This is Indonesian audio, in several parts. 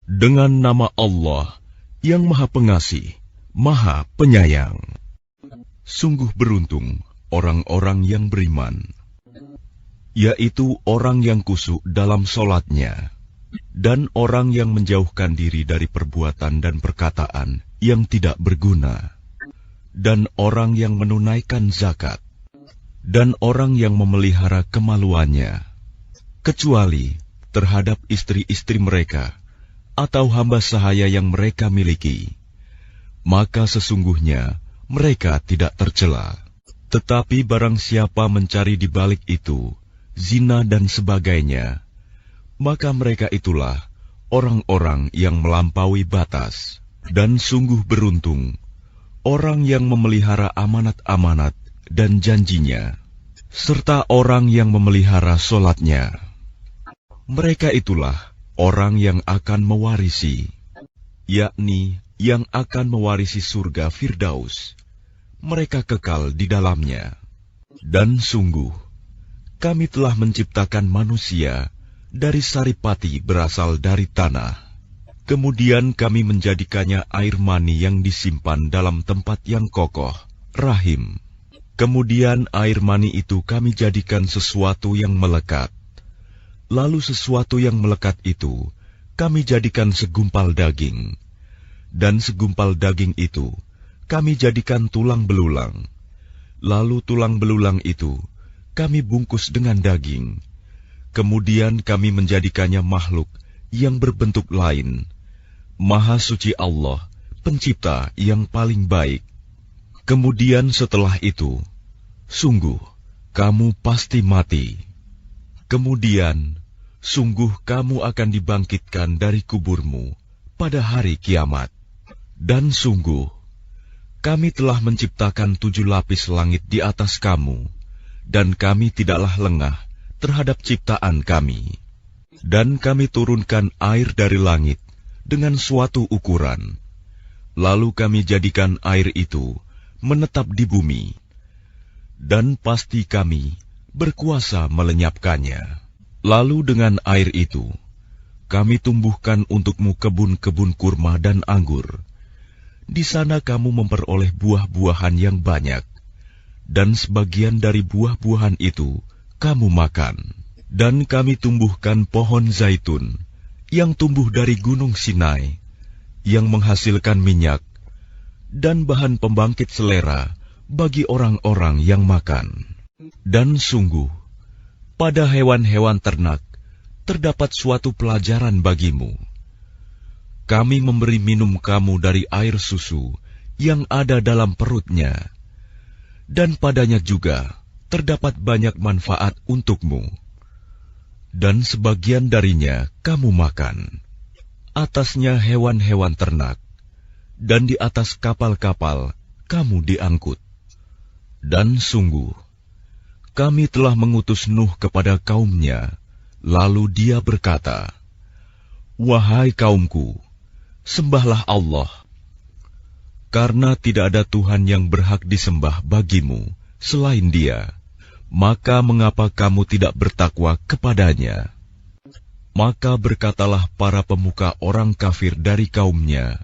Dengan nama Allah yang Maha Pengasih, Maha Penyayang. Sungguh beruntung orang-orang yang beriman, yaitu orang yang khusyuk dalam solatnya, dan orang yang menjauhkan diri dari perbuatan dan perkataan yang tidak berguna, dan orang yang menunaikan zakat, dan orang yang memelihara kemaluannya, kecuali terhadap istri-istri mereka atau hamba sahaya yang mereka miliki, maka sesungguhnya mereka tidak tercela. Tetapi barang siapa mencari di balik itu zina dan sebagainya, maka mereka itulah orang-orang yang melampaui batas. Dan sungguh beruntung orang yang memelihara amanat-amanat dan janjinya, serta orang yang memelihara solatnya. Mereka itulah orang yang akan mewarisi, yakni yang akan mewarisi surga Firdaus. Mereka kekal di dalamnya. Dan sungguh, kami telah menciptakan manusia dari saripati berasal dari tanah. Kemudian kami menjadikannya air mani yang disimpan dalam tempat yang kokoh, rahim. Kemudian air mani itu kami jadikan sesuatu yang melekat. Lalu sesuatu yang melekat itu kami jadikan segumpal daging. Dan segumpal daging itu kami jadikan tulang belulang. Lalu tulang belulang itu kami bungkus dengan daging. Kemudian kami menjadikannya makhluk yang berbentuk lain. Maha suci Allah, pencipta yang paling baik. Kemudian setelah itu, sungguh kamu pasti mati. Kemudian, sungguh kamu akan dibangkitkan dari kuburmu pada hari kiamat. Dan sungguh, kami telah menciptakan 7 lapis langit di atas kamu, dan kami tidaklah lengah terhadap ciptaan kami. Dan kami turunkan air dari langit dengan suatu ukuran. Lalu kami jadikan air itu menetap di bumi. Dan pasti kami berkuasa melenyapkannya. Lalu dengan air itu, kami tumbuhkan untukmu kebun-kebun kurma dan anggur. Di sana kamu memperoleh buah-buahan yang banyak, dan sebagian dari buah-buahan itu kamu makan. Dan kami tumbuhkan pohon zaitun yang tumbuh dari gunung Sinai, yang menghasilkan minyak dan bahan pembangkit selera bagi orang-orang yang makan. Dan sungguh, pada hewan-hewan ternak terdapat suatu pelajaran bagimu. Kami memberi minum kamu dari air susu yang ada dalam perutnya, dan padanya juga terdapat banyak manfaat untukmu. Dan sebagian darinya kamu makan. Atasnya hewan-hewan ternak, dan di atas kapal-kapal kamu diangkut. Dan sungguh, kami telah mengutus Nuh kepada kaumnya, lalu dia berkata, "Wahai kaumku, sembahlah Allah, karena tidak ada Tuhan yang berhak disembah bagimu selain Dia. Maka mengapa kamu tidak bertakwa kepadanya?" Maka berkatalah para pemuka orang kafir dari kaumnya,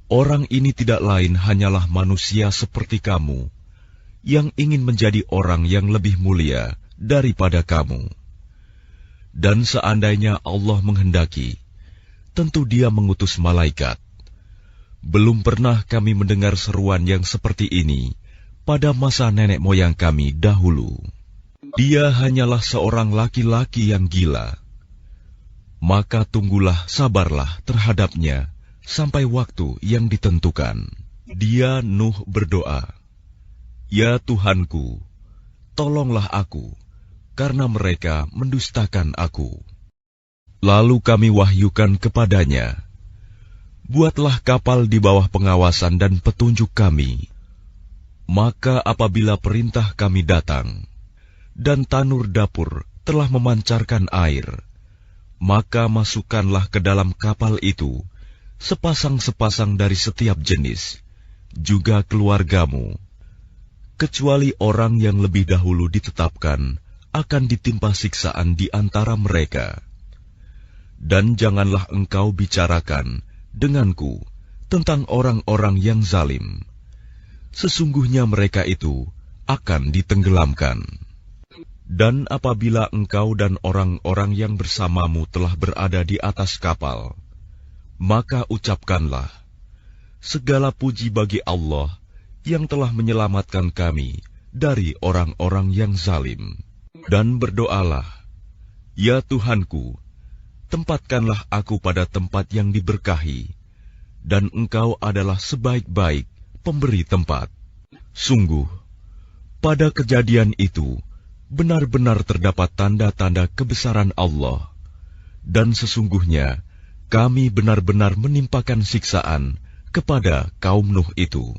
"Orang ini tidak lain hanyalah manusia seperti kamu, yang ingin menjadi orang yang lebih mulia daripada kamu. Dan seandainya Allah menghendaki, tentu Dia mengutus malaikat. Belum pernah kami mendengar seruan yang seperti ini pada masa nenek moyang kami dahulu. Dia hanyalah seorang laki-laki yang gila. Maka tunggulah, sabarlah terhadapnya sampai waktu yang ditentukan." Dia Nuh berdoa, "Ya Tuhanku, tolonglah aku, karena mereka mendustakan aku." Lalu kami wahyukan kepadanya, "Buatlah kapal di bawah pengawasan dan petunjuk kami. Maka apabila perintah kami datang, dan tanur dapur telah memancarkan air, maka masukkanlah ke dalam kapal itu sepasang-sepasang dari setiap jenis, juga keluargamu, kecuali orang yang lebih dahulu ditetapkan akan ditimpa siksaan di antara mereka. Dan janganlah engkau bicarakan denganku tentang orang-orang yang zalim. Sesungguhnya mereka itu akan ditenggelamkan. Dan apabila engkau dan orang-orang yang bersamamu telah berada di atas kapal, maka ucapkanlah, segala puji bagi Allah yang telah menyelamatkan kami dari orang-orang yang zalim. Dan berdoalah, ya Tuhanku, tempatkanlah aku pada tempat yang diberkahi, dan Engkau adalah sebaik-baik pemberi tempat. Sungguh, pada kejadian itu, benar-benar terdapat tanda-tanda kebesaran Allah, dan sesungguhnya kami benar-benar menimpakan siksaan kepada kaum Nuh itu.